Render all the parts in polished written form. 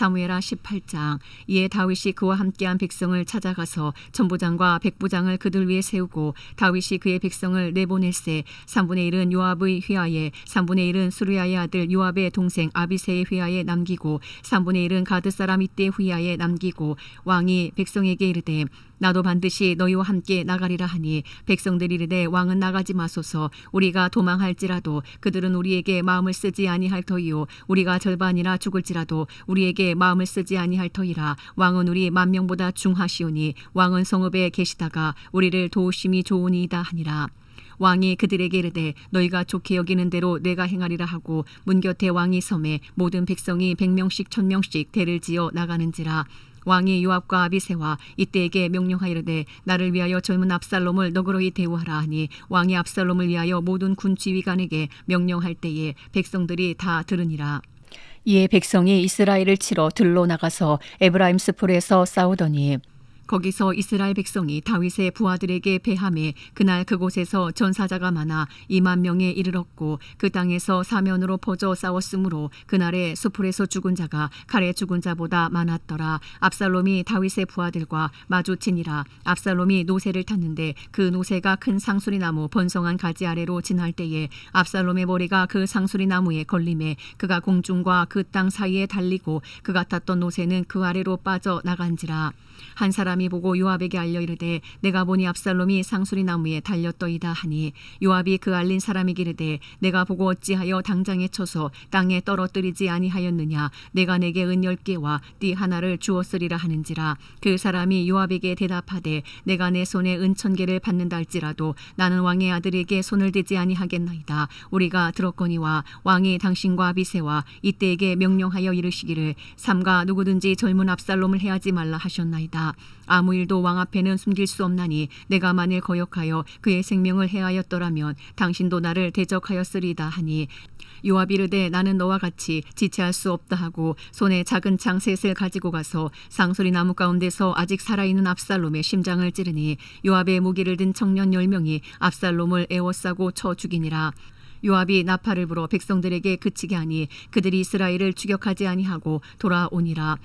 사무엘하 18장. 이에 다윗이 그와 함께한 백성을 찾아가서 천부장과 백부장을 그들 위에 세우고 다윗이 그의 백성을 내보낼세 3분의 1은 요압의 휘하에 3분의 1은 수르야의 아들 요압의 동생 아비새의 휘하에 남기고 3분의 1은 가드 사람 이때의 휘하에 남기고 왕이 백성에게 이르되 나도 반드시 너희와 함께 나가리라 하니 백성들이 이르되 왕은 나가지 마소서. 우리가 도망할지라도 그들은 우리에게 마음을 쓰지 아니할 터이요 우리가 절반이나 죽을지라도 우리에게 마음을 쓰지 아니할 터이라. 왕은 우리 만명보다 중하시오니 왕은 성읍에 계시다가 우리를 도우심이 좋으니이다 하니라. 왕이 그들에게 이르되 너희가 좋게 여기는 대로 내가 행하리라 하고 문 곁에 왕이 섬에 모든 백성이 100명씩 1000명씩 대를 지어 나가는지라. 왕이 요압과 아비새와 이때에게 명령하이르되 나를 위하여 젊은 압살롬을 너그러이 대우하라 하니 왕이 압살롬을 위하여 모든 군 지휘관에게 명령할 때에 백성들이 다 들으니라. 이에 백성이 이스라엘을 치러 들로 나가서 에브라임 스풀에서 싸우더니 거기서 이스라엘 백성이 다윗의 부하들에게 패하매 그날 그곳에서 전사자가 많아 2만 명에 이르렀고 그 땅에서 사면으로 퍼져 싸웠으므로 그날에 수풀에서 죽은 자가 칼에 죽은 자보다 많았더라. 압살롬이 다윗의 부하들과 마주치니라. 압살롬이 노새를 탔는데 그 노새가 큰 상수리 나무 번성한 가지 아래로 지날 때에 압살롬의 머리가 그 상수리 나무에 걸림에 그가 공중과 그 땅 사이에 달리고 그가 탔던 노새는 그 아래로 빠져 나간지라. 한 사람이 보고 요압에게 알려 이르되 내가 보니 압살롬이 상수리 나무에 달렸더이다 하니 요압이 그 알린 사람에게 이르되 내가 보고 어찌하여 당장에 쳐서 땅에 떨어뜨리지 아니하였느냐. 내가 내게 은 10개와 띠 하나를 주었으리라 하는지라. 그 사람이 요압에게 대답하되 내가 내 손에 은 1000개를 받는다 할지라도 나는 왕의 아들에게 손을 대지 아니하겠나이다. 우리가 들었거니와 왕이 당신과 아비새와 이때에게 명령하여 이르시기를 삼가 누구든지 젊은 압살롬을 해하지 말라 하셨나이다. 아무 일도 왕 앞에는 숨길 수 없나니 내가 만일 거역하여 그의 생명을 해하였더라면 당신도 나를 대적하였으리다 하니 요압이 이르되 나는 너와 같이 지체할 수 없다 하고 손에 작은 창 셋을 가지고 가서 상수리 나무 가운데서 아직 살아있는 압살롬의 심장을 찌르니 요압의 무기를 든 청년 10명이 압살롬을 에워싸고 쳐 죽이니라. 요압이 나팔을 불어 백성들에게 그치게 하니 그들이 이스라엘을 추격하지 아니하고 돌아오니라.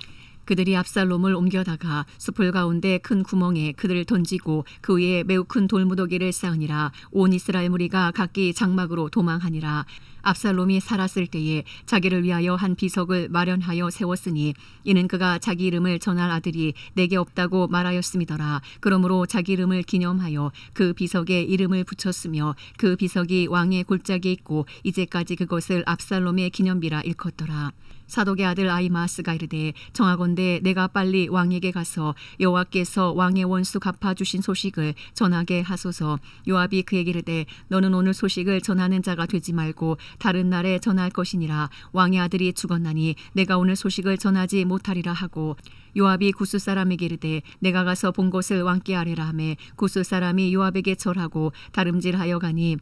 그들이 압살롬을 옮겨다가 숲을 가운데 큰 구멍에 그들을 던지고 그 위에 매우 큰 돌무더기를 쌓으니라. 온 이스라엘 무리가 각기 장막으로 도망하니라. 압살롬이 살았을 때에 자기를 위하여 한 비석을 마련하여 세웠으니 이는 그가 자기 이름을 전할 아들이 내게 없다고 말하였음이더라. 그러므로 자기 이름을 기념하여 그 비석에 이름을 붙였으며 그 비석이 왕의 골짜기에 있고 이제까지 그것을 압살롬의 기념비라 일컫더라. 사독의 아들 아히마아스가 이르되 청하건대 내가 빨리 왕에게 가서 여호와께서 왕의 원수 갚아주신 소식을 전하게 하소서. 요압이 그에게 이르되 너는 오늘 소식을 전하는 자가 되지 말고 다른 날에 전할 것이니라. 왕의 아들이 죽었나니 내가 오늘 소식을 전하지 못하리라 하고 요압이 구스 사람에게 이르되 내가 가서 본 것을 왕께 아뢰라 하매 구스 사람이 요압에게 절하고 다름질하여 가니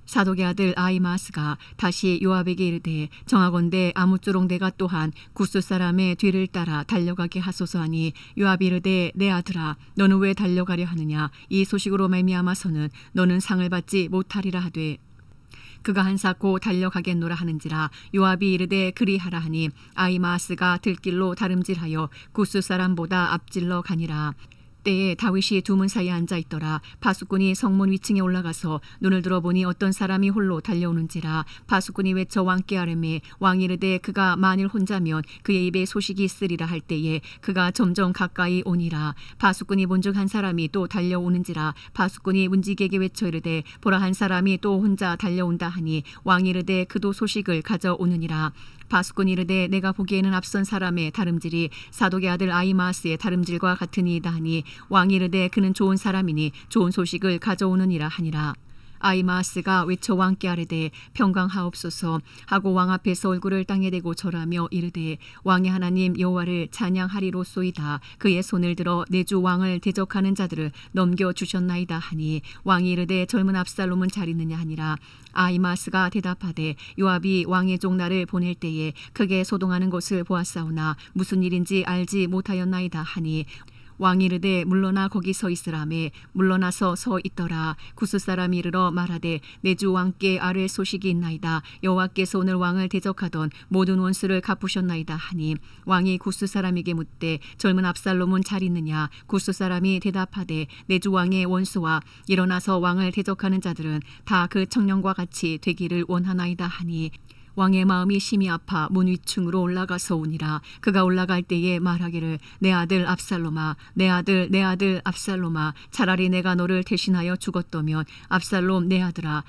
사독의 아들 아히마아스가 다시 요압에게 이르되 정하건대 아무쪼록 내가 또한 구스 사람의 뒤를 따라 달려가게 하소서 하니 요압이 이르되 내 아들아 너는 왜 달려가려 하느냐. 이 소식으로 말미암아서는 너는 상을 받지 못하리라 하되 그가 한사코 달려가겠노라 하는지라. 요압이 이르되 그리하라 하니 아히마아스가 들길로 다름질하여 구스 사람보다 앞질러 가니라. 때에 다윗이 두 문 사이에 앉아 있더라. 파수꾼이 성문 위층에 올라가서 눈을 들어보니 어떤 사람이 홀로 달려오는지라. 파수꾼이 외쳐 왕께 아뢰매 왕이 이르되 그가 만일 혼자면 그의 입에 소식이 있으리라 할 때에 그가 점점 가까이 오니라. 파수꾼이 본즉 한 사람이 또 달려오는지라. 파수꾼이 문지기에게 외쳐 이르되 보라 한 사람이 또 혼자 달려온다 하니 왕이 이르되 그도 소식을 가져오느니라. 파수꾼이 이르되 내가 보기에는 앞선 사람의 다름질이 사독의 아들 아히마아스의 다름질과 같으니이다 하니 왕이 이르되 그는 좋은 사람이니 좋은 소식을 가져오느니라 하니라. 아히마아스가 외쳐 왕께 아뢰되 평강하옵소서 하고 왕 앞에서 얼굴을 땅에 대고 절하며 이르되 왕의 하나님 여호와를 찬양하리로소이다. 그의 손을 들어 내 주 왕을 대적하는 자들을 넘겨주셨나이다 하니 왕이 이르되 젊은 압살롬은 잘 있느냐 하니라. 아히마아스가 대답하되 요압이 왕의 종 나를 보낼 때에 크게 소동하는 것을 보았사오나 무슨 일인지 알지 못하였나이다 하니 왕이 이르되 물러나 거기 서 있으라매 물러나서 서 있더라. 구스 사람이 이르러 말하되 내 주 왕께 아뢰 소식이 있나이다. 여호와께서 오늘 왕을 대적하던 모든 원수를 갚으셨나이다 하니 왕이 구스 사람에게 묻되 젊은 압살롬은 잘 있느냐. 구스 사람이 대답하되 내 주 왕의 원수와 일어나서 왕을 대적하는 자들은 다 그 청년과 같이 되기를 원하나이다 하니 왕의 마음이 심히 아파 문 위층으로 올라가서 오니라. 그가 올라갈 때에 말하기를 내 아들 압살롬아 내 아들 압살롬아 차라리 내가 너를 대신하여 죽었더면 압살롬 내 아들아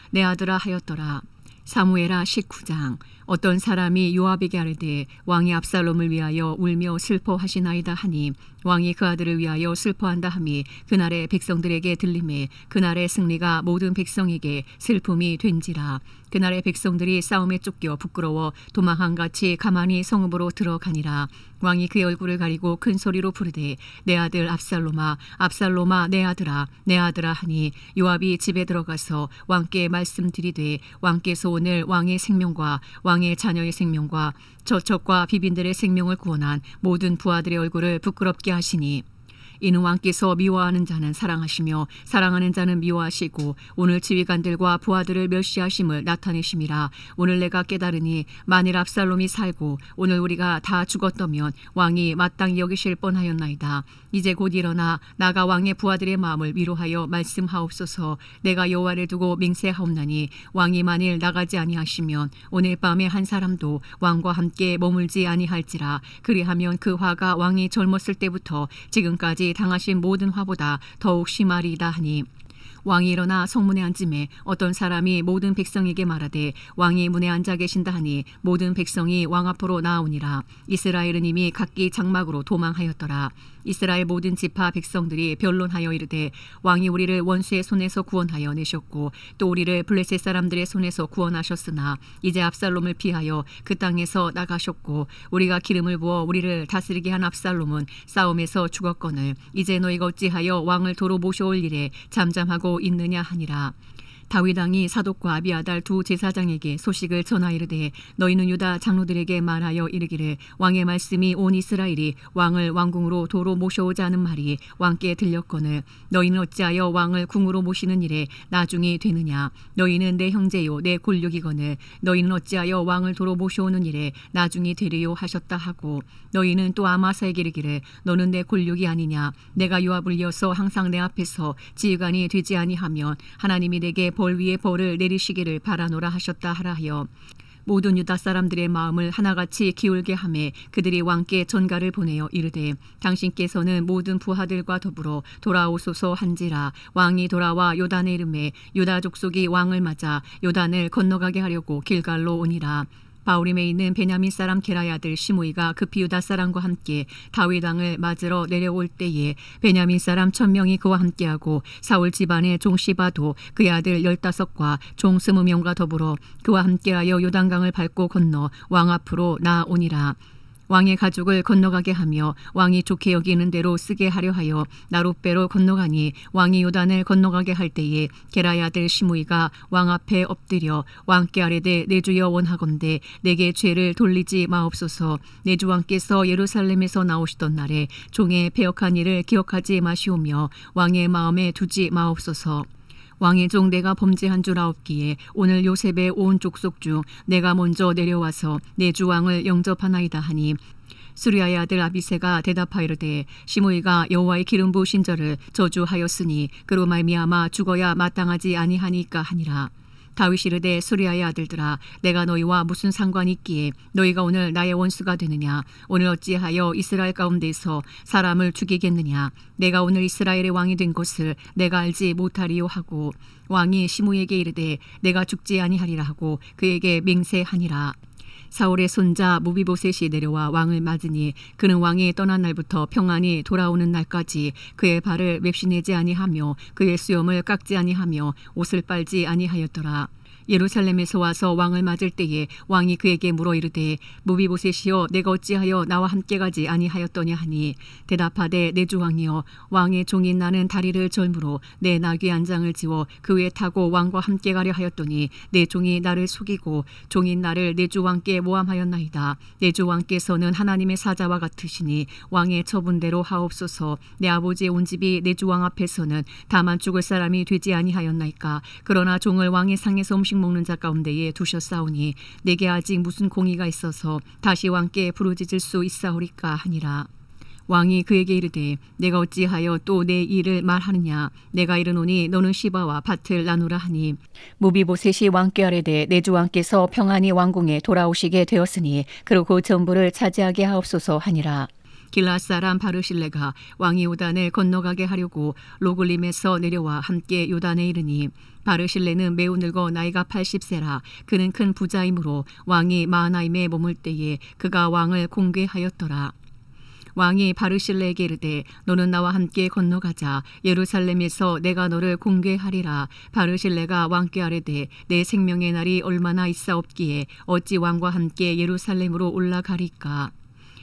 하였더라. 사무엘하 19장. 어떤 사람이 요압에게 아뢰되 왕이 압살롬을 위하여 울며 슬퍼하시나이다 하니 왕이 그 아들을 위하여 슬퍼한다 하니 그날의 백성들에게 들림에 그날의 승리가 모든 백성에게 슬픔이 된지라. 그날의 백성들이 싸움에 쫓겨 부끄러워 도망한같이 가만히 성읍으로 들어가니라. 왕이 그의 얼굴을 가리고 큰 소리로 부르되 내 아들 압살롬아 내 아들아 하니 요압이 집에 들어가서 왕께 말씀드리되 왕께서 오늘 왕의 생명과 왕의 자녀의 생명과 저척과 비빈들의 생명을 구원한 모든 부하들의 얼굴을 부끄럽게 하시니 이는 왕께서 미워하는 자는 사랑하시며 사랑하는 자는 미워하시고 오늘 지휘관들과 부하들을 멸시하심을 나타내심이라. 오늘 내가 깨달으니 만일 압살롬이 살고 오늘 우리가 다 죽었다면 왕이 마땅히 여기실 뻔하였나이다. 이제 곧 일어나 나가 왕의 부하들의 마음을 위로하여 말씀하옵소서. 내가 여호와를 두고 맹세하옵나니 왕이 만일 나가지 아니하시면 오늘 밤에 한 사람도 왕과 함께 머물지 아니할지라. 그리하면 그 화가 왕이 젊었을 때부터 지금까지 당하신 모든 화보다 더욱 심하리이다 하니 왕이 일어나 성문에 앉음에 어떤 사람이 모든 백성에게 말하되 왕이 문에 앉아 계신다 하니 모든 백성이 왕 앞으로 나아오니라. 이스라엘은 이미 각기 장막으로 도망하였더라. 이스라엘 모든 지파 백성들이 변론하여 이르되 왕이 우리를 원수의 손에서 구원하여 내셨고 또 우리를 블레셋 사람들의 손에서 구원하셨으나 이제 압살롬을 피하여 그 땅에서 나가셨고 우리가 기름을 부어 우리를 다스리게 한 압살롬은 싸움에서 죽었거늘 이제 너희가 어찌하여 왕을 도로 모셔올 일에 잠잠하고 있느냐 하니라. 다윗 왕이 사독과 아비아달 두 제사장에게 소식을 전하이르되 너희는 유다 장로들에게 말하여 이르기를 왕의 말씀이 온 이스라엘이 왕을 왕궁으로 도로 모셔오자 하는 말이 왕께 들렸거늘 너희는 어찌하여 왕을 궁으로 모시는 일에 나중이 되느냐. 너희는 내 형제요 내 골육이거늘 너희는 어찌하여 왕을 도로 모셔오는 일에 나중이 되리요 하셨다 하고 너희는 또 아마사에게 이르기를 너는 내 골육이 아니냐. 내가 요압을 이어서 항상 내 앞에서 지휘관이 되지 아니하면 하나님이 내게 벌 위에 벌을 내리시기를 바라노라 하셨다 하라 하여 모든 유다 사람들의 마음을 하나같이 기울게 하매 그들이 왕께 전가를 보내어 이르되 당신께서는 모든 부하들과 더불어 돌아오소서 한지라. 왕이 돌아와 요단에 이르매 유다 족속이 왕을 맞아 요단을 건너가게 하려고 길갈로 오니라. 바울임에 있는 베냐민 사람 게라의 아들 시므이가 급히 유다 사람과 함께 다윗 왕을 맞으러 내려올 때에 베냐민 사람 1000명이 그와 함께하고 사울 집안의 종 시바도 그의 아들 15과 종 20명과 더불어 그와 함께하여 요단강을 밟고 건너 왕 앞으로 나아오니라. 왕의 가족을 건너가게 하며 왕이 좋게 여기는 대로 쓰게 하려 하여 나룻배로 건너가니 왕이 요단을 건너가게 할 때에 게라의 아들 시므이가 왕 앞에 엎드려 왕께 아뢰되 내 주여 원하건대 내게 죄를 돌리지 마옵소서. 내 주 왕께서 예루살렘에서 나오시던 날에 종의 패역한 일을 기억하지 마시오며 왕의 마음에 두지 마옵소서. 왕의 종 내가 범죄한 줄 아옵기에 오늘 요셉의 온 족속 중 내가 먼저 내려와서 내 주 왕을 영접하나이다 하니 수리아의 아들 아비새가 대답하이르되 시므이가 여호와의 기름 부으신 저를 저주하였으니 그로 말미암아 죽어야 마땅하지 아니하니까 하니라. 다윗이 이르되 수리아의 아들들아 내가 너희와 무슨 상관이 있기에 너희가 오늘 나의 원수가 되느냐. 오늘 어찌하여 이스라엘 가운데서 사람을 죽이겠느냐. 내가 오늘 이스라엘의 왕이 된 것을 내가 알지 못하리요 하고 왕이 시므이에게 이르되 내가 죽지 아니하리라 하고 그에게 맹세하니라. 사울의 손자 무비보셋이 내려와 왕을 맞으니 그는 왕이 떠난 날부터 평안히 돌아오는 날까지 그의 발을 맵시내지 아니하며 그의 수염을 깎지 아니하며 옷을 빨지 아니하였더라. 예루살렘에서 와서 왕을 맞을 때에 왕이 그에게 물어 이르되 무비보셋이여 내가 어찌하여 나와 함께 가지 아니하였더냐 하니 대답하되 내 주 왕이여 왕의 종인 나는 다리를 절므로 내 나귀 안장을 지워 그 위에 타고 왕과 함께 가려 하였더니 내 종이 나를 속이고 종인 나를 내 주 왕께 모함하였나이다. 내 주 왕께서는 하나님의 사자와 같으시니 왕의 처분대로 하옵소서. 내 아버지의 온 집이 내 주 왕 앞에서는 다만 죽을 사람이 되지 아니하였나이까. 그러나 종을 왕의 상에서 음식 먹는 자 가운데에 두셨사오니 내게 아직 무슨 공의가 있어서 다시 왕께 부르짖을 수 있사오리까 하니라. 왕이 그에게 이르되 내가 어찌하여 또 내 일을 말하느냐. 내가 이르노니 너는 시바와 밭을 나누라 하니 무비보셋이 왕께 아뢰되 내 주 왕께서 평안히 왕궁에 돌아오시게 되었으니 그리고 전부를 차지하게 하옵소서 하니라. 길앗 사람 바르실레가 왕이 요단을 건너가게 하려고 로글림에서 내려와 함께 요단에 이르니 바르실레는 매우 늙어 나이가 80세라. 그는 큰 부자이므로 왕이 마하나임에 머물 때에 그가 왕을 공개하였더라. 왕이 바르실레에게 이르되 너는 나와 함께 건너가자. 예루살렘에서 내가 너를 공개하리라. 바르실레가 왕께 아뢰되 내 생명의 날이 얼마나 있사옵기에 어찌 왕과 함께 예루살렘으로 올라가리까.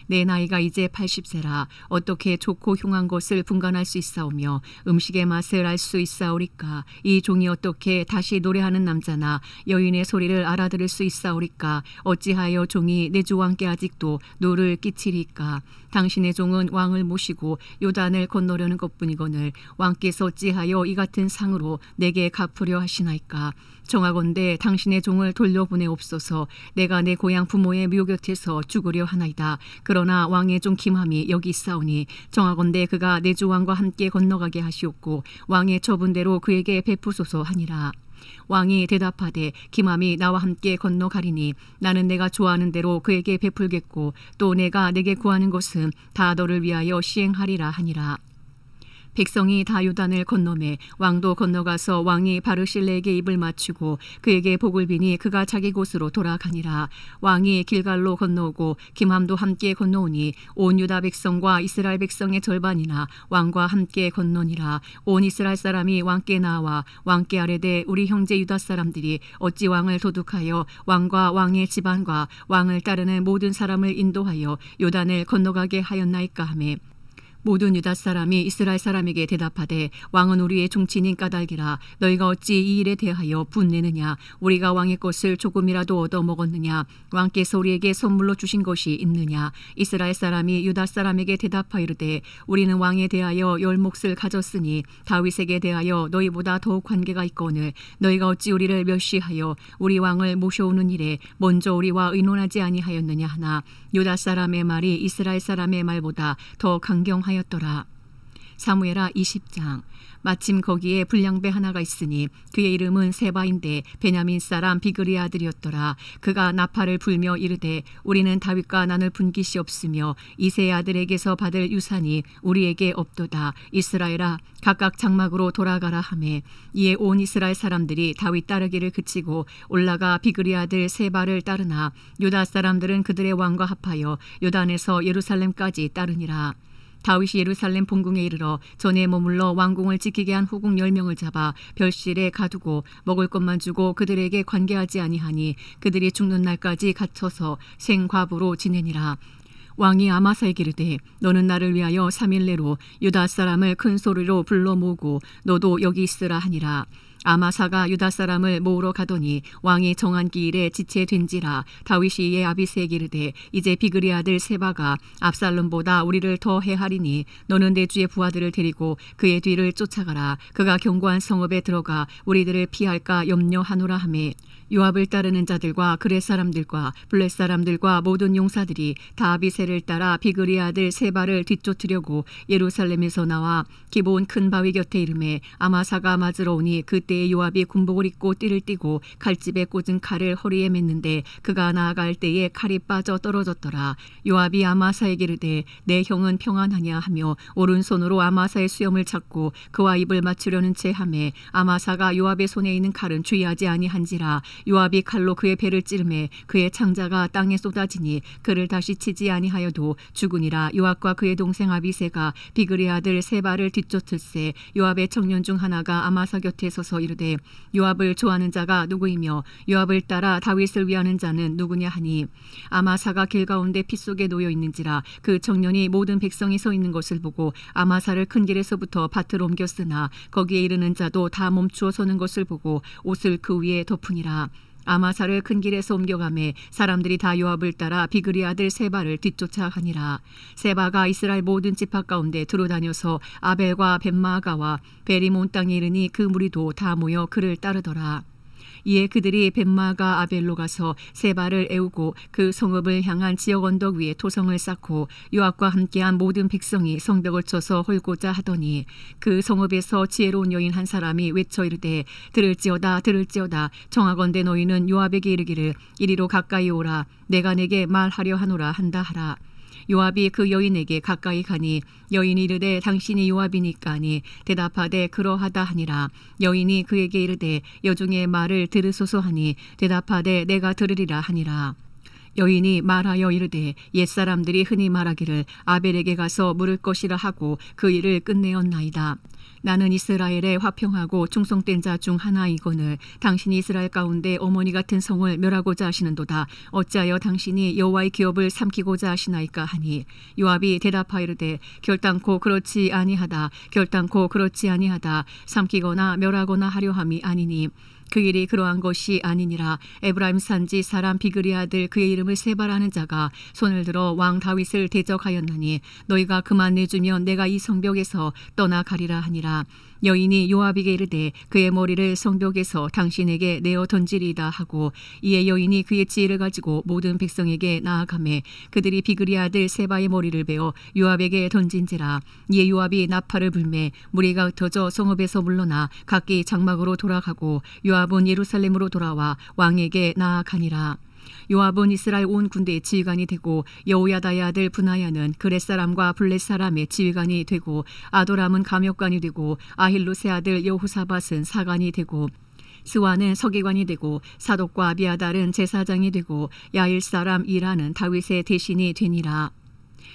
내 나이가 이제 80세라. 어떻게 좋고 흉한 것을 분간할 수 있사오며 음식의 맛을 알 수 있사오리까. 이 종이 어떻게 다시 노래하는 남자나 여인의 소리를 알아들을 수 있사오리까. 어찌하여 종이 내 주 왕께 아직도 노를 끼치리까. 당신의 종은 왕을 모시고 요단을 건너려는 것뿐이거늘 왕께서 어찌하여 이 같은 상으로 내게 갚으려 하시나이까. 청하건대 당신의 종을 돌려보내옵소서. 내가 내 고향 부모의 묘 곁에서 죽으려 하나이다. 그러나 왕의 종 김함이 여기 있사오니 청하건대 그가 내 주 왕과 함께 건너가게 하시옵고 왕의 처분대로 그에게 베푸소서 하니라. 왕이 대답하되 김함이 나와 함께 건너가리니 나는 내가 좋아하는 대로 그에게 베풀겠고 또 내가 내게 구하는 것은 다 너를 위하여 시행하리라 하니라. 백성이 다 요단을 건너매 왕도 건너가서 왕이 바르실레에게 입을 맞추고 그에게 복을 비니 그가 자기 곳으로 돌아가니라. 왕이 길갈로 건너오고 김함도 함께 건너오니 온 유다 백성과 이스라엘 백성의 절반이나 왕과 함께 건너니라. 온 이스라엘 사람이 왕께 나와 왕께 아뢰되 우리 형제 유다 사람들이 어찌 왕을 도둑하여 왕과 왕의 집안과 왕을 따르는 모든 사람을 인도하여 요단을 건너가게 하였나이까 하매 모든 유다 사람이 이스라엘 사람에게 대답하되 왕은 우리의 종친인 까닭이라. 너희가 어찌 이 일에 대하여 분내느냐. 우리가 왕의 것을 조금이라도 얻어 먹었느냐. 왕께서 우리에게 선물로 주신 것이 있느냐. 이스라엘 사람이 유다 사람에게 대답하이르되 우리는 왕에 대하여 열 몫을 가졌으니 다윗에게 대하여 너희보다 더욱 관계가 있거늘 너희가 어찌 우리를 멸시하여 우리 왕을 모셔오는 일에 먼저 우리와 의논하지 아니하였느냐 하나 유다 사람의 말이 이스라엘 사람의 말보다 더 강경하였더라. 사무엘하 20장. 마침 거기에 불량배 하나가 있으니 그의 이름은 세바인데 베냐민 사람 비그리의 아들이었더라. 그가 나팔을 불며 이르되 우리는 다윗과 나눌 분깃이 없으며 이새의 아들에게서 받을 유산이 우리에게 없도다. 이스라엘아 각각 장막으로 돌아가라 하매 이에 온 이스라엘 사람들이 다윗 따르기를 그치고 올라가 비그리의 아들 세바를 따르나 유다 사람들은 그들의 왕과 합하여 요단에서 예루살렘까지 따르니라. 다윗이 예루살렘 본궁에 이르러 전에 머물러 왕궁을 지키게 한 후궁 10명을 잡아 별실에 가두고 먹을 것만 주고 그들에게 관계하지 아니하니 그들이 죽는 날까지 갇혀서 생과부로 지내니라. 왕이 아마사에게 이르되 너는 나를 위하여 3일 내로 유다 사람을 큰 소리로 불러 모으고 너도 여기 있으라 하니라. 아마사가 유다 사람을 모으러 가더니 왕이 정한 기일에 지체된지라. 다윗이 이에 아비새에게 이르되 이제 비그리 아들 세바가 압살롬보다 우리를 더 해하리니 너는 내 주의 부하들을 데리고 그의 뒤를 쫓아가라. 그가 견고한 성읍에 들어가 우리들을 피할까 염려하노라 하매 요압을 따르는 자들과 그렛 사람들과 블렛 사람들과 모든 용사들이 다 아비새를 따라 비그리 아들 세바를 뒤쫓으려고 예루살렘에서 나와 기브온 큰 바위 곁에 이르매 아마사가 맞으러 오니 그때에 요압이 군복을 입고 띠를 띠고 칼집에 꽂은 칼을 허리에 맸는데 그가 나아갈 때에 칼이 빠져 떨어졌더라. 요압이 아마사에게 이르되 내 형은 평안하냐 하며 오른손으로 아마사의 수염을 잡고 그와 입을 맞추려는 채 하매 아마사가 요압의 손에 있는 칼은 주의하지 아니한지라. 요압이 칼로 그의 배를 찌르매 그의 창자가 땅에 쏟아지니 그를 다시 치지 아니하여도 죽으니라. 요압과 그의 동생 아비새가 비그리 아들 세바를 뒤쫓을세 요압의 청년 중 하나가 아마사 곁에 서서 물어서 이르되 요압을 좋아하는 자가 누구이며 요압을 따라 다윗을 위하는 자는 누구냐 하니 아마사가 길 가운데 피 속에 놓여 있는지라 그 청년이 모든 백성이 서 있는 것을 보고 아마사를 큰 길에서부터 밭으로 옮겼으나 거기에 이르는 자도 다 멈추어 서는 것을 보고 옷을 그 위에 덮으니라. 아마사를 큰 길에서 옮겨가매 사람들이 다 요압을 따라 비그리 아들 세바를 뒤쫓아 가니라. 세바가 이스라엘 모든 지파 가운데 들어다녀서 아벨과 벳마가와 베리몬 땅에 이르니 그 무리도 다 모여 그를 따르더라. 이에 그들이 벳마가 아벨로 가서 세바를 애우고 그 성읍을 향한 지역 언덕 위에 토성을 쌓고 요압과 함께한 모든 백성이 성벽을 쳐서 헐고자 하더니 그 성읍에서 지혜로운 여인 한 사람이 외쳐 이르되 들을지어다 들을지어다 청하건대 너희는 요압에게 이르기를 이리로 가까이 오라 내가 내게 말하려 하노라 한다 하라. 요압이 그 여인에게 가까이 가니 여인이 이르되 당신이 요압이니까 하니 대답하되 그러하다 하니라. 여인이 그에게 이르되 여중의 말을 들으소서 하니 대답하되 내가 들으리라 하니라. 여인이 말하여 이르되 옛사람들이 흔히 말하기를 아벨에게 가서 물을 것이라 하고 그 일을 끝내었나이다. 나는 이스라엘의 화평하고 충성된 자 중 하나이거늘 당신이 이스라엘 가운데 어머니 같은 성을 멸하고자 하시는도다. 어찌하여 당신이 여호와의 기업을 삼키고자 하시나이까 하니 요압이 대답하이르되 결단코 그렇지 아니하다. 결단코 그렇지 아니하다. 삼키거나 멸하거나 하려 함이 아니니 그 일이 그러한 것이 아니니라. 에브라임 산지 사람 비그리 아들 그의 이름을 세바라는 자가 손을 들어 왕 다윗을 대적하였나니 너희가 그만 내주면 내가 이 성벽에서 떠나가리라 하니라. 여인이 요압에게 이르되 그의 머리를 성벽에서 당신에게 내어 던지리이다 하고 이에 여인이 그의 지혜를 가지고 모든 백성에게 나아가매 그들이 비그리 아들 세바의 머리를 베어 요압에게 던진지라. 이에 요압이 나팔을 불매 무리가 흩어져 성읍에서 물러나 각기 장막으로 돌아가고 요압은 예루살렘으로 돌아와 왕에게 나아가니라. 요압은 이스라엘 온 군대의 지휘관이 되고 여호야다의 아들 브나야는 그렛 사람과 블렛 사람의 지휘관이 되고 아도람은 감역관이 되고 아힐롯의 아들 여호사밧은 사관이 되고 스와는 서기관이 되고 사독과 아비아달은 제사장이 되고 야일 사람 이라는 다윗의 대신이 되니라.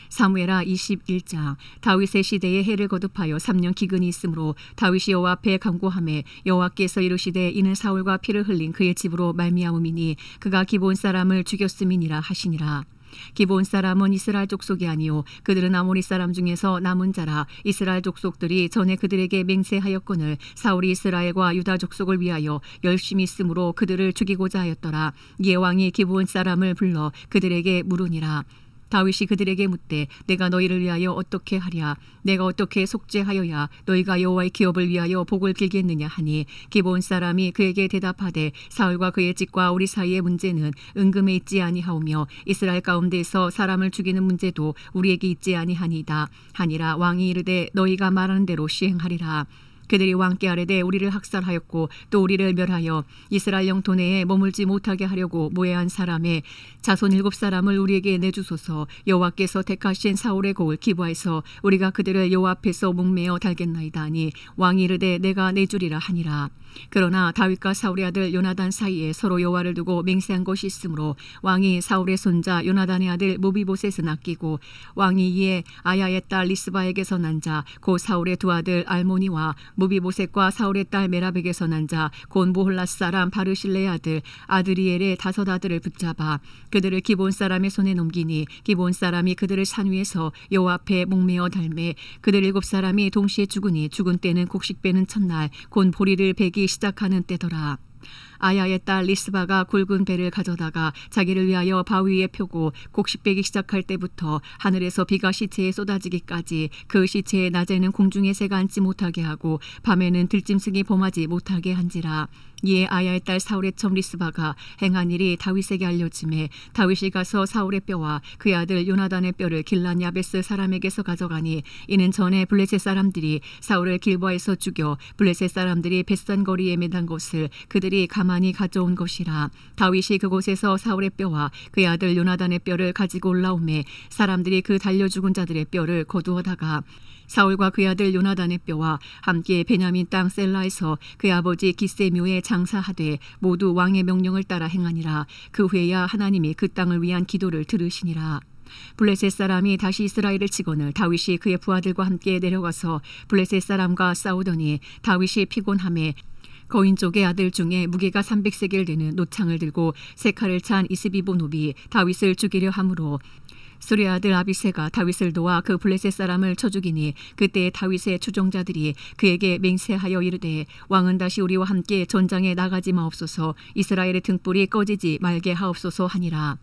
사무엘하 21장. 다윗의 시대에 해를 거듭하여 3년 기근이 있으므로 다윗이 여호와 앞에 간구하매 여호와께서 이르시되 이는 사울과 피를 흘린 그의 집으로 말미암음이니 그가 기브온 사람을 죽였음이니라 하시니라. 기브온 사람은 이스라엘 족속이 아니요 그들은 아모리 사람 중에서 남은 자라. 이스라엘 족속들이 전에 그들에게 맹세하였거늘 사울이 이스라엘과 유다 족속을 위하여 열심히 있으므로 그들을 죽이고자 하였더라. 이에 왕이 기브온 사람을 불러 그들에게 물으니라. 다윗이 그들에게 묻되 내가 너희를 위하여 어떻게 하랴. 내가 어떻게 속죄하여야 너희가 여호와의 기업을 위하여 복을 빌겠느냐 하니 기브온 사람이 그에게 대답하되 사울과 그의 집과 우리 사이의 문제는 은금에 있지 아니하오며 이스라엘 가운데에서 사람을 죽이는 문제도 우리에게 있지 아니하니이다 하니라. 왕이 이르되 너희가 말하는 대로 시행하리라. 그들이 왕께 아뢰되 우리를 학살하였고 또 우리를 멸하여 이스라엘 영토 내에 머물지 못하게 하려고 모해한 사람의 자손 7사람을 우리에게 내주소서. 여호와께서 택하신 사울의 고을 기브아에서 우리가 그들을 여호와 앞에서 목매어 달겠나이다 하니 왕이 이르되 내가 내주리라 하니라. 그러나 다윗과 사울의 아들 요나단 사이에 서로 여호와를 두고 맹세한 것이 있으므로 왕이 사울의 손자 요나단의 아들 모비보셋을 아끼고 왕이 이에 아야의 딸 리스바에게서 난 자 곧 사울의 두 아들 알모니와 모비보셋과 사울의 딸 메랍에게서 난 자 곧 모홀라 사람 바르실레의 아들 아드리엘의 5 아들을 붙잡아 그들을 기브온 사람의 손에 넘기니 기브온 사람이 그들을 산 위에서 여호와 앞에 목매어 달매 그들 7사람이 동시에 죽으니 죽은 때는 곡식 빼는 첫날 곧 보리를 베기 시작하는 때더라. 아야의 딸 리스바가 굵은 배를 가져다가 자기를 위하여 바위 위에 펴고 곡식 빼기 시작할 때부터 하늘에서 비가 시체에 쏟아지기까지 그 시체에 낮에는 공중에 새가 앉지 못하게 하고 밤에는 들짐승이 범하지 못하게 한지라. 이에 아야의 딸 사울의 첩 리스바가 행한 일이 다윗에게 알려짐에 다윗이 가서 사울의 뼈와 그의 아들 요나단의 뼈를 길란 야베스 사람에게서 가져가니 이는 전에 블레셋 사람들이 사울을 길보아에서 죽여 블레셋 사람들이 벳산 거리에 매단 것을 그들이 가만히 가져온 것이라. 다윗이 그곳에서 사울의 뼈와 그의 아들 요나단의 뼈를 가지고 올라오매 사람들이 그 달려 죽은 자들의 뼈를 거두어다가 사울과 그의 아들 요나단의 뼈와 함께 베냐민 땅 셀라에서 그의 아버지 기세묘에 장사하되 모두 왕의 명령을 따라 행하니라. 그 후에야 하나님이 그 땅을 위한 기도를 들으시니라. 블레셋 사람이 다시 이스라엘을 치거늘 다윗이 그의 부하들과 함께 내려가서 블레셋 사람과 싸우더니 다윗이 피곤하매 거인 쪽의 아들 중에 무게가 300세겔 되는 노창을 들고 세 칼을 찬 22보노비 다윗을 죽이려 함으로 수리의 아들 아비새가 다윗을 도와 그 블레셋 사람을 쳐 죽이니 그때 다윗의 추종자들이 그에게 맹세하여 이르되 왕은 다시 우리와 함께 전장에 나가지 마옵소서 이스라엘의 등불이 꺼지지 말게 하옵소서 하니라.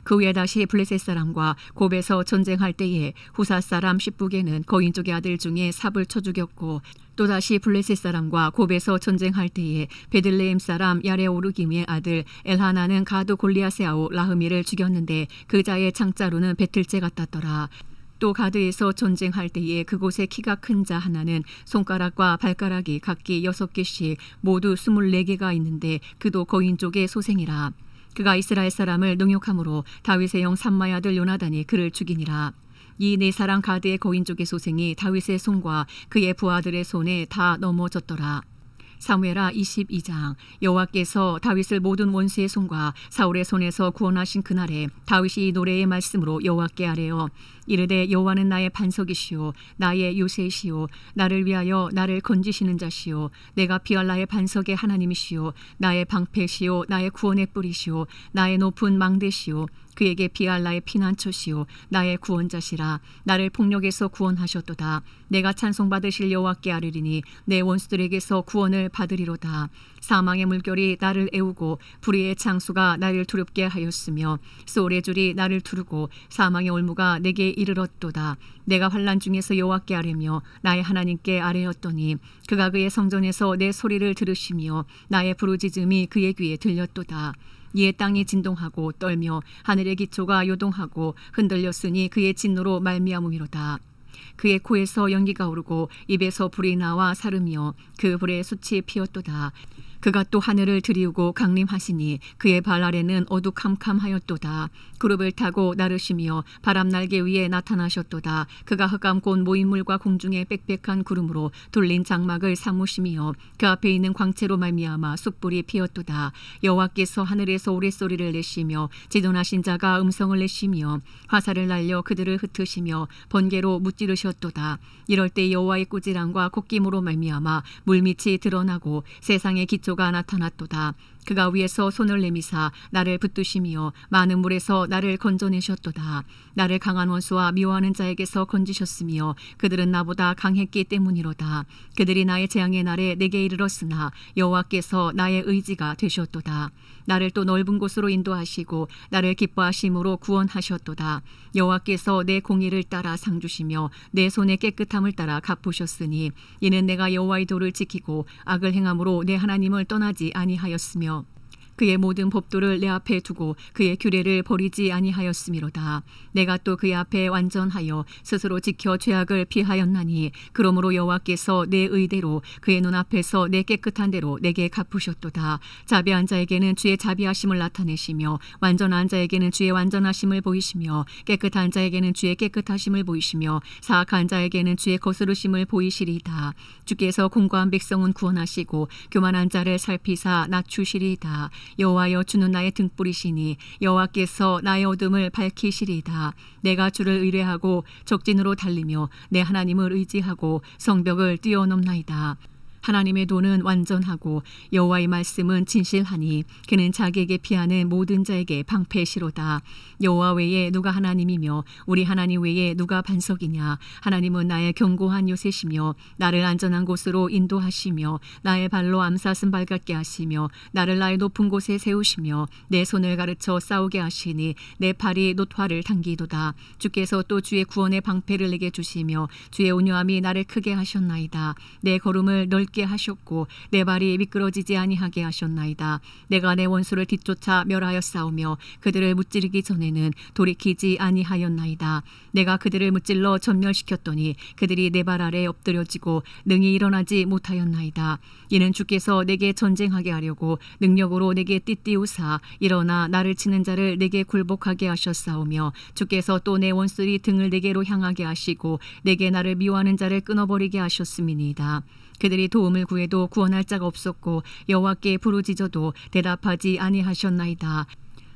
그 후에 다시 블레셋 사람과 곱에서 전쟁할 때에 후사 사람 십부게는 거인 쪽의 아들 중에 삽을 쳐 죽였고 또다시 블레셋 사람과 곱에서 전쟁할 때에 베들레헴 사람 야레오르김의 아들 엘하나는 가드 골리앗의 아우 라흐미를 죽였는데 그 자의 창자루는 배틀째 같았더라. 또 가드에서 전쟁할 때에 그곳에 키가 큰 자 하나는 손가락과 발가락이 각기 6개씩 모두 24개가 있는데 그도 거인 쪽의 소생이라. 그가 이스라엘 사람을 능욕함으로 다윗의 영 삼마의 아들 요나단이 그를 죽이니라. 이 네 사람 가드의 거인 쪽의 소생이 다윗의 손과 그의 부하들의 손에 다 넘어졌더라. 사무엘하 22장. 여호와께서 다윗을 모든 원수의 손과 사울의 손에서 구원하신 그날에 다윗이 이 노래의 말씀으로 여호와께 아뢰어 이르되 여호와는 나의 반석이시오 나의 요새시오 나를 위하여 나를 건지시는 자시오 내가 피할 나의 반석의 하나님이시오 나의 방패시오 나의 구원의 뿌리시오 나의 높은 망대시오 그에게 피할 나의 피난처시오 나의 구원자시라 나를 폭력에서 구원하셨도다 내가 찬송받으실 여호와께 아뢰리니 내 원수들에게서 구원을 받으리로다 사망의 물결이 나를 애우고 불의의 창수가 나를 두렵게 하였으며 소울의 줄이 나를 두르고 사망의 올무가 내게 이르렀도다 내가 환난 중에서 여호와께 아뢰며 나의 하나님께 아뢰었더니 그가 그의 성전에서 내 소리를 들으시며 나의 부르짖음이 그의 귀에 들렸도다 이에 땅이 진동하고 떨며 하늘의 기초가 요동하고 흔들렸으니 그의 진노로 말미암음이로다. 그의 코에서 연기가 오르고 입에서 불이 나와 사르며 그 불에 숯이 피었도다. 그가 또 하늘을 들이우고 강림하시니 그의 발 아래는 어두캄캄하였도다. 그룹을 타고 나르시며 바람 날개 위에 나타나셨도다. 그가 흑암 곧 모인물과 공중의 빽빽한 구름으로 둘린 장막을 삼으시며 그 앞에 있는 광채로 말미암아 숯불이 피었도다. 여호와께서 하늘에서 우레소리를 내시며 지존하신 자가 음성을 내시며 화살을 날려 그들을 흩으시며 번개로 무찌르셨도다. 이럴 때 여호와의 꾸지람과 콧김으로 말미암아 물밑이 드러나고 세상의 기초가 나타났도다. 그가 위에서 손을 내미사 나를 붙드시며 많은 물에서 나를 건져내셨도다. 나를 강한 원수와 미워하는 자에게서 건지셨으며 그들은 나보다 강했기 때문이로다. 그들이 나의 재앙의 날에 내게 이르렀으나 여호와께서 나의 의지가 되셨도다. 나를 또 넓은 곳으로 인도하시고 나를 기뻐하심으로 구원하셨도다. 여호와께서 내 공의를 따라 상 주시며 내 손의 깨끗함을 따라 갚으셨으니 이는 내가 여호와의 도를 지키고 악을 행함으로 내 하나님을 떠나지 아니하였으며 그의 모든 법도를 내 앞에 두고 그의 규례를 버리지 아니하였음이로다. 내가 또 그의 앞에 완전하여 스스로 지켜 죄악을 피하였나니 그러므로 여호와께서 내 의대로 그의 눈앞에서 내 깨끗한 대로 내게 갚으셨도다. 자비한 자에게는 주의 자비하심을 나타내시며 완전한 자에게는 주의 완전하심을 보이시며 깨끗한 자에게는 주의 깨끗하심을 보이시며 사악한 자에게는 주의 거스르심을 보이시리이다. 주께서 공고한 백성은 구원하시고 교만한 자를 살피사 낮추시리이다. 여호와여 주는 나의 등불이시니 여호와께서 나의 어둠을 밝히시리이다. 내가 주를 의뢰하고 적진으로 달리며 내 하나님을 의지하고 성벽을 뛰어넘나이다. 하나님의 도는 완전하고 여호와의 말씀은 진실하니 그는 자기에게 피하는 모든 자에게 방패시로다. 여호와 외에 누가 하나님이며 우리 하나님 외에 누가 반석이냐. 하나님은 나의 견고한 요새시며 나를 안전한 곳으로 인도하시며 나의 발로 암사슴 발같게 하시며 나를 나의 높은 곳에 세우시며 내 손을 가르쳐 싸우게 하시니 내 팔이 놋화를 당기도다. 주께서 또 주의 구원의 방패를 내게 주시며 주의 온유함이 나를 크게 하셨나이다. 내 걸음을 넓게 하셨고 내 발이 미끄러지지 아니하게 하셨나이다. 내가 내 원수를 뒤쫓아 멸하여 싸우며 그들을 무찌르기 전에는 돌이키지 아니하였나이다. 내가 그들을 무찔러 전멸시켰더니 그들이 내 발 아래 엎드려지고 능히 일어나지 못하였나이다. 이는 주께서 내게 전쟁하게 하려고 능력으로 내게 띠띠우사 일어나 나를 치는 자를 내게 굴복하게 하셨사오며 주께서 또 내 원수의 등을 내게로 향하게 하시고 내게 나를 미워하는 자를 끊어버리게 하셨음이니이다. 그들이 도움을 구해도 구원할 자가 없었고 여호와께 부르짖어도 대답하지 아니하셨나이다.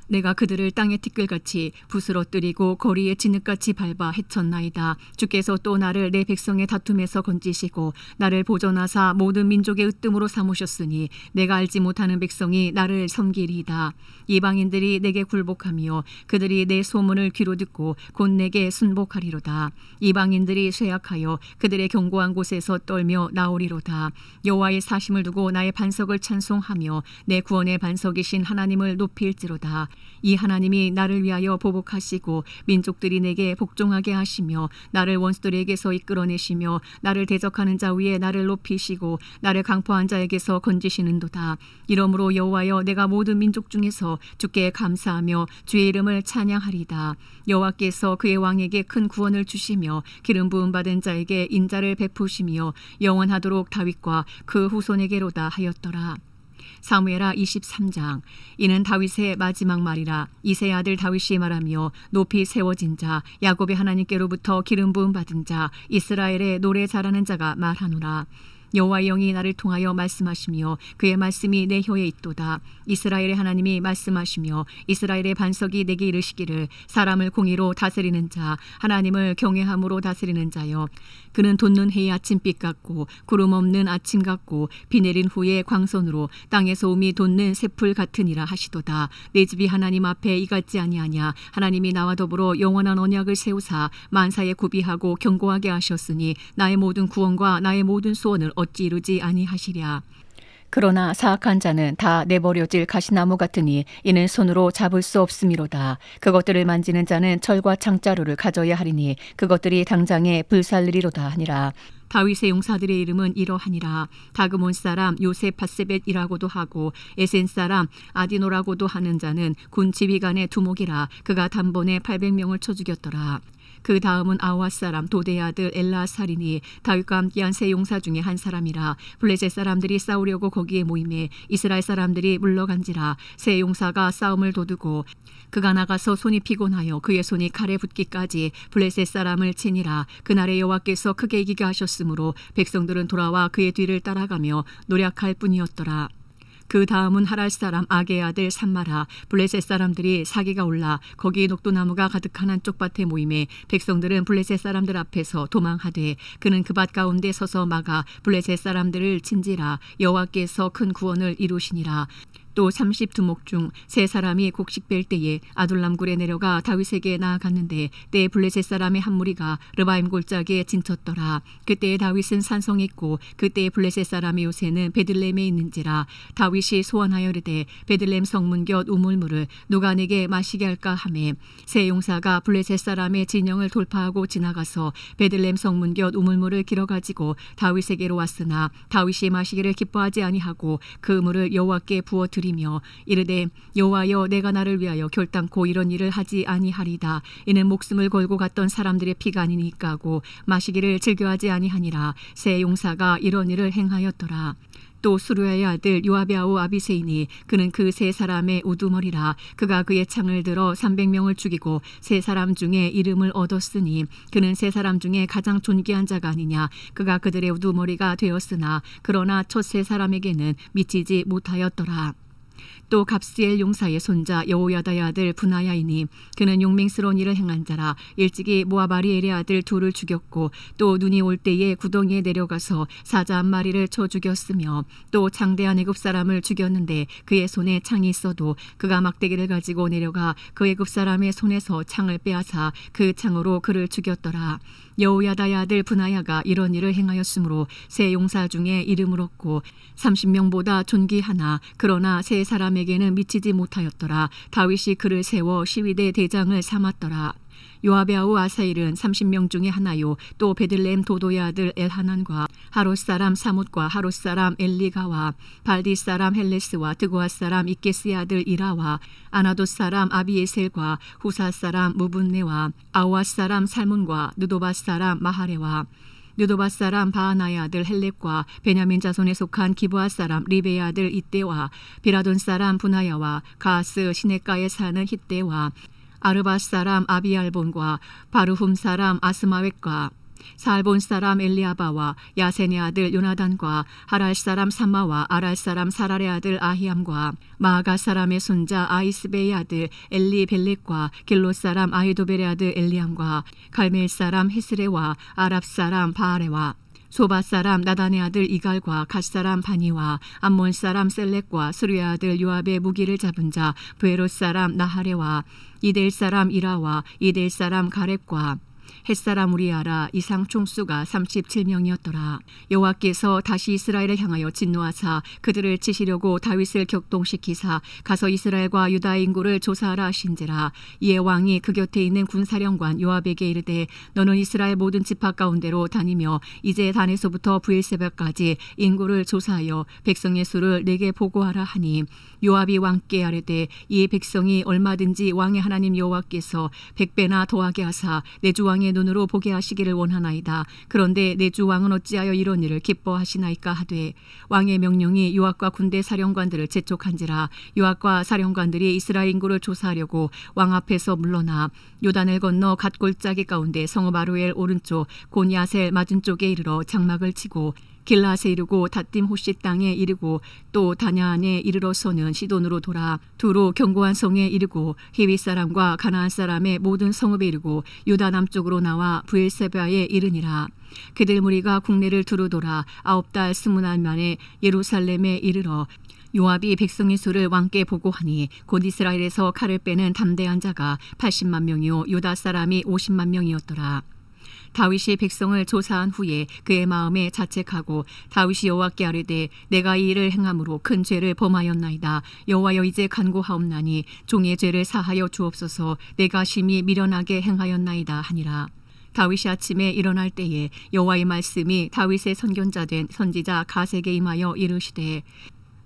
내가 그들을 땅의 티끌같이 부스러뜨리고 거리에 진흙같이 밟아 해쳤나이다. 주께서 또 나를 내 백성의 다툼에서 건지시고 나를 보존하사 모든 민족의 으뜸으로 삼으셨으니 내가 알지 못하는 백성이 나를 섬기리이다. 이방인들이 내게 굴복하며 그들이 내 소문을 귀로 듣고 곧 내게 순복하리로다. 이방인들이 쇠약하여 그들의 견고한 곳에서 떨며 나오리로다. 여호와의 사심을 두고 나의 반석을 찬송하며 내 구원의 반석이신 하나님을 높일지로다. 이 하나님이 나를 위하여 보복하시고 민족들이 내게 복종하게 하시며 나를 원수들에게서 이끌어내시며 나를 대적하는 자 위에 나를 높이시고 나를 강포한 자에게서 건지시는도다. 이러므로 여호와여 내가 모든 민족 중에서 주께 감사하며 주의 이름을 찬양하리다. 여호와께서 그의 왕에게 큰 구원을 주시며 기름 부음 받은 자에게 인자를 베푸시며 영원하도록 다윗과 그 후손에게로다 하였더라. 사무엘하 23장. 이는 다윗의 마지막 말이라. 이새의 아들 다윗이 말하며 높이 세워진 자 야곱의 하나님께로부터 기름 부음 받은 자 이스라엘의 노래 잘하는 자가 말하노라. 여호와의 영이 나를 통하여 말씀하시며 그의 말씀이 내 혀에 있도다. 이스라엘의 하나님이 말씀하시며 이스라엘의 반석이 내게 이르시기를 사람을 공의로 다스리는 자 하나님을 경외함으로 다스리는 자여 그는 돋는 해의 아침빛 같고 구름 없는 아침 같고 비 내린 후에 광선으로 땅의 소음이 돋는 새풀 같으니라 하시도다. 내 집이 하나님 앞에 이같지 아니하냐. 하나님이 나와 더불어 영원한 언약을 세우사 만사에 구비하고 견고하게 하셨으니 나의 모든 구원과 나의 모든 소원을 어찌 이루지 아니하시랴. 그러나 사악한 자는 다 내버려질 가시나무 같으니 이는 손으로 잡을 수 없음이로다. 그것들을 만지는 자는 철과 창자루를 가져야 하리니 그것들이 당장에 불살르리로다 하니라. 다윗의 용사들의 이름은 이러하니라. 다그몬 사람 요셉 바세벳이라고도 하고 에센 사람 아디노라고도 하는 자는 군 지휘관의 두목이라. 그가 단번에 800명을 쳐 죽였더라. 그 다음은 아와 사람 도대의 아들 엘라살이니 다윗과 함께한 세 용사 중에 한 사람이라. 블레셋 사람들이 싸우려고 거기에 모임에 이스라엘 사람들이 물러간지라. 세 용사가 싸움을 도두고 그가 나가서 손이 피곤하여 그의 손이 칼에 붙기까지 블레셋 사람을 치니라. 그날에 여호와께서 크게 이기게 하셨으므로 백성들은 돌아와 그의 뒤를 따라가며 노력할 뿐이었더라. 그 다음은 하랄 사람 아게의 아들 삼마라. 블레셋 사람들이 사기가 올라 거기 녹두나무가 가득한 한쪽 밭에 모임에 백성들은 블레셋 사람들 앞에서 도망하되 그는 그 밭 가운데 서서 막아 블레셋 사람들을 친지라. 여호와께서 큰 구원을 이루시니라. 또 30두목 중 세 사람이 곡식 뺄 때에 아둘람굴에 내려가 다윗에게 나아갔는데 때에 블레셋 사람의 한 무리가 르바임 골짜기에 진쳤더라. 그때에 다윗은 산성에 있고 그때에 블레셋 사람의 요새는 베들레헴에 있는지라. 다윗이 소원하여 이르되 베들레헴 성문 곁 우물물을 누가 내게 마시게 할까 하매 세 용사가 블레셋 사람의 진영을 돌파하고 지나가서 베들레헴 성문 곁 우물물을 길어가지고 다윗에게로 왔으나 다윗이 마시기를 기뻐하지 아니하고 그 물을 여호와께 부어 드리며 이르되 여호와여 내가 나를 위하여 결단코 이런 일을 하지 아니하리다. 이는 목숨을 걸고 갔던 사람들의 피가 아니니까 하고 마시기를 즐겨하지 아니하니라. 세 용사가 이런 일을 행하였더라. 또 수루야의 아들 요압의 아우 아비새이니 그는 그 세 사람의 우두머리라. 그가 그의 창을 들어 300명을 죽이고 세 사람 중에 이름을 얻었으니 그는 세 사람 중에 가장 존귀한 자가 아니냐. 그가 그들의 우두머리가 되었으나 그러나 첫 세 사람에게는 미치지 못하였더라. 또 갑스엘 용사의 손자 여호야다의 아들 분하야이니 그는 용맹스러운 일을 행한 자라. 일찍이 모압 아리엘의 아들 둘을 죽였고 또 눈이 올 때에 구덩이에 내려가서 사자 한 마리를 쳐 죽였으며 또 장대한 애굽 사람을 죽였는데 그의 손에 창이 있어도 그가 막대기를 가지고 내려가 그 애굽 사람의 손에서 창을 빼앗아 그 창으로 그를 죽였더라. 여호야다의 아들 분하야가 이런 일을 행하였으므로 세 용사 중에 이름을 얻고 30명보다 존귀하나 그러나 세 사람에게는 미치지 못하였더라. 다윗이 그를 세워 시위대 대장을 삼았더라. 요압의 아우 아사일은 30명 중에 하나요. 또 베들레헴 도도의 아들 엘하난과 하롯 사람 사뭇과 하롯 사람 엘리가와 발디 사람 헬레스와 드고아 사람 이게스의 아들 이라와 아나돗 사람 아비에셀과 후사 사람 무분네와 아우아 사람 살문과 느도바 사람 마하레와 느도바 사람 바하나의 아들 헬렙과 베냐민 자손에 속한 기브아 사람 리베의 아들 이때와 비라돈 사람 분하야와 가스 시내가에 사는 hit대와 아르바 사람 아비알본과 바르훔 사람 아스마웻과 살본 사람 엘리아바와 야센의 아들 요나단과 하랄 사람 삼마와 아랄 사람 사랄의 아들 아히암과 마아가 사람의 손자 아이스베의 아들 엘리벨렉과 길롯 사람 아히도벨의 아들 엘리암과 갈멜 사람 헤스레와 아랍 사람 바아레와 소바 사람 나단의 아들 이갈과 갓 사람 바니와 암몬 사람 셀렉과 스루의 아들 요압의 무기를 잡은 자 브에롯 사람 나하레와 이델 사람 이라와 이델 사람 가렙과 햇사람 우리아라 이상 총수가 37명이었더라. 여호와께서 다시 이스라엘을 향하여 진노하사 그들을 치시려고 다윗을 격동시키사 가서 이스라엘과 유다의 인구를 조사하라 하신지라. 이에 왕이 그 곁에 있는 군사령관 요압에게 이르되 너는 이스라엘 모든 지파 가운데로 다니며 이제 단에서부터 브엘세바까지 인구를 조사하여 백성의 수를 내게 보고하라 하니 요압이 왕께 아뢰되 이 백성이 얼마든지 왕의 하나님 여호와께서 100배나 더하게 하사 내 주 왕의 눈으로 보게 하시기를 원하나이다. 그런데 내 주 왕은 어찌하여 이런 일을 기뻐하시나이까 하되 왕의 명령이 요압과 군대 사령관들을 재촉한지라. 요압과 사령관들이 이스라엘 인구를 조사하려고 왕 앞에서 물러나 요단을 건너 갓골짜기 가운데 성읍 아로엘 오른쪽 곤야셀 맞은 쪽에 이르러 장막을 치고 길라앗에 이르고 닷딤 호시 땅에 이르고 또 다냐안에 이르러서는 시돈으로 돌아 두로 견고한 성에 이르고 히위 사람과 가나안 사람의 모든 성읍에 이르고 유다 남쪽으로 나와 브엘세바에 이르니라. 그들 무리가 국내를 두루 돌아 9달 20날 만에 예루살렘에 이르러 요압이 백성의 수를 왕께 보고하니 곧 이스라엘에서 칼을 빼는 담대한 자가 80만 명이요 유다 사람이 50만 명이었더라. 다윗이 백성을 조사한 후에 그의 마음에 자책하고 다윗이 여호와께 아뢰되 내가 이 일을 행함으로 큰 죄를 범하였나이다. 여호와여 이제 간구하옵나니 종의 죄를 사하여 주옵소서. 내가 심히 미련하게 행하였나이다 하니라. 다윗이 아침에 일어날 때에 여호와의 말씀이 다윗의 선견자 된 선지자 갓에게 임하여 이르시되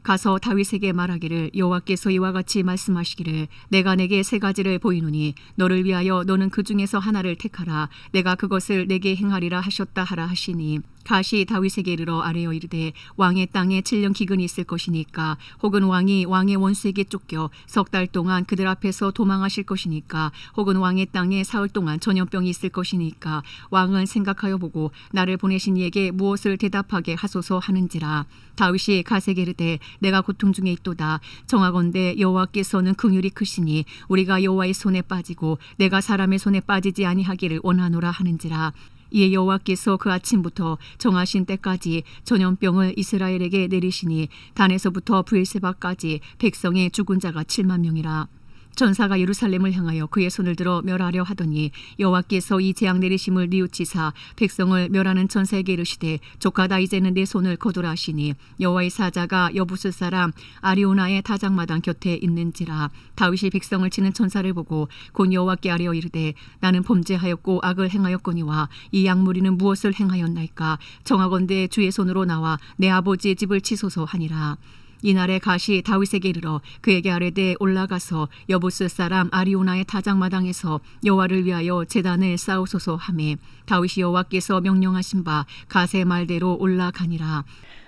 가서 다윗에게 말하기를 여호와께서 이와 같이 말씀하시기를 내가 내게 세 가지를 보이노니 너를 위하여 너는 그 중에서 하나를 택하라. 내가 그것을 내게 행하리라 하셨다 하라 하시니 갓이 다윗에게 이르러 아뢰어 이르되 왕의 땅에 7년 기근이 있을 것이니까 혹은 왕이 왕의 원수에게 쫓겨 석 달 동안 그들 앞에서 도망하실 것이니까 혹은 왕의 땅에 사흘 동안 전염병이 있을 것이니까 왕은 생각하여 보고 나를 보내신 이에게 무엇을 대답하게 하소서 하는지라. 다윗이 갓에게 이르되 내가 고통 중에 있도다. 정하건대 여호와께서는 긍휼이 크시니 우리가 여호와의 손에 빠지고 내가 사람의 손에 빠지지 아니하기를 원하노라 하는지라. 이에 여호와께서 그 아침부터 정하신 때까지 전염병을 이스라엘에게 내리시니 단에서부터 브엘세바까지 백성의 죽은 자가 7만 명이라. 전사가 예루살렘을 향하여 그의 손을 들어 멸하려 하더니 여호와께서 이 재앙 내리심을 뉘우치사 백성을 멸하는 전사에게 이르시되 조카다 이제는 내 손을 거두라 하시니 여호와의 사자가 여부스 사람 아리오나의 타작마당 곁에 있는지라. 다윗이 백성을 치는 전사를 보고 곧 여호와께 아뢰어 이르되 나는 범죄하였고 악을 행하였거니와 이 양무리는 무엇을 행하였나이까. 정하건대 주의 손으로 나와 내 아버지의 집을 치소서 하니라. 이날에 갓이 다윗에게 이르러 그에게 아뢰되 올라가서 여부스 사람 아리오나의 타작마당에서 여호와를 위하여 제단을 쌓으소서 하매 다윗이 여호와께서 명령하신 바 갓의 말대로 올라가니라.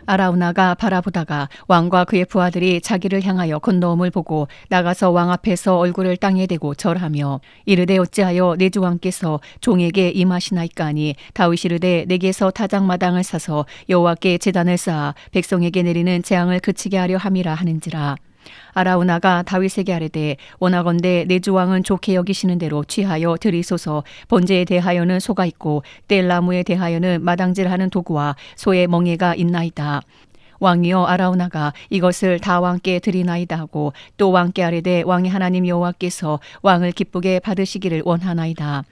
아라우나가 바라보다가 왕과 그의 부하들이 자기를 향하여 건너옴을 보고 나가서 왕 앞에서 얼굴을 땅에 대고 절하며 이르되 어찌하여 내 주 왕께서 종에게 임하시나이까 하니 다윗이 이르되 내게서 타작마당을 사서 여호와께 제단을 쌓아 백성에게 내리는 재앙을 그치게 하려 함이라 하는지라. 아라우나가 다윗에게 아뢰되 원하건대 내 주 왕은 좋게 여기시는 대로 취하여 드리소서. 번제에 대하여는 소가 있고 뗄 나무에 대하여는 마당질하는 도구와 소의 멍에가 있나이다. 왕이여 아라우나가 이것을 다 왕께 드리나이다 하고 또 왕께 아뢰되 왕의 하나님 여호와께서 왕을 기쁘게 받으시기를 원하나이다.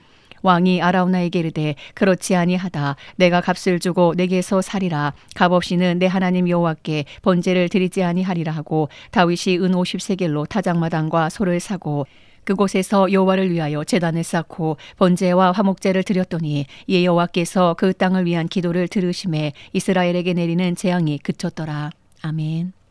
왕이 아라우나에게 이르되 그렇지 아니하다. 내가 값을 주고 내게서 살이라. 값 없이는 내 하나님 여호와께 번제를 드리지 아니하리라 하고 다윗이 은 50세겔로 타작마당과 소를 사고 그곳에서 여호와를 위하여 제단을 쌓고 번제와 화목제를 드렸더니 이에 여호와께서 그 땅을 위한 기도를 들으심에 이스라엘에게 내리는 재앙이 그쳤더라. 아멘.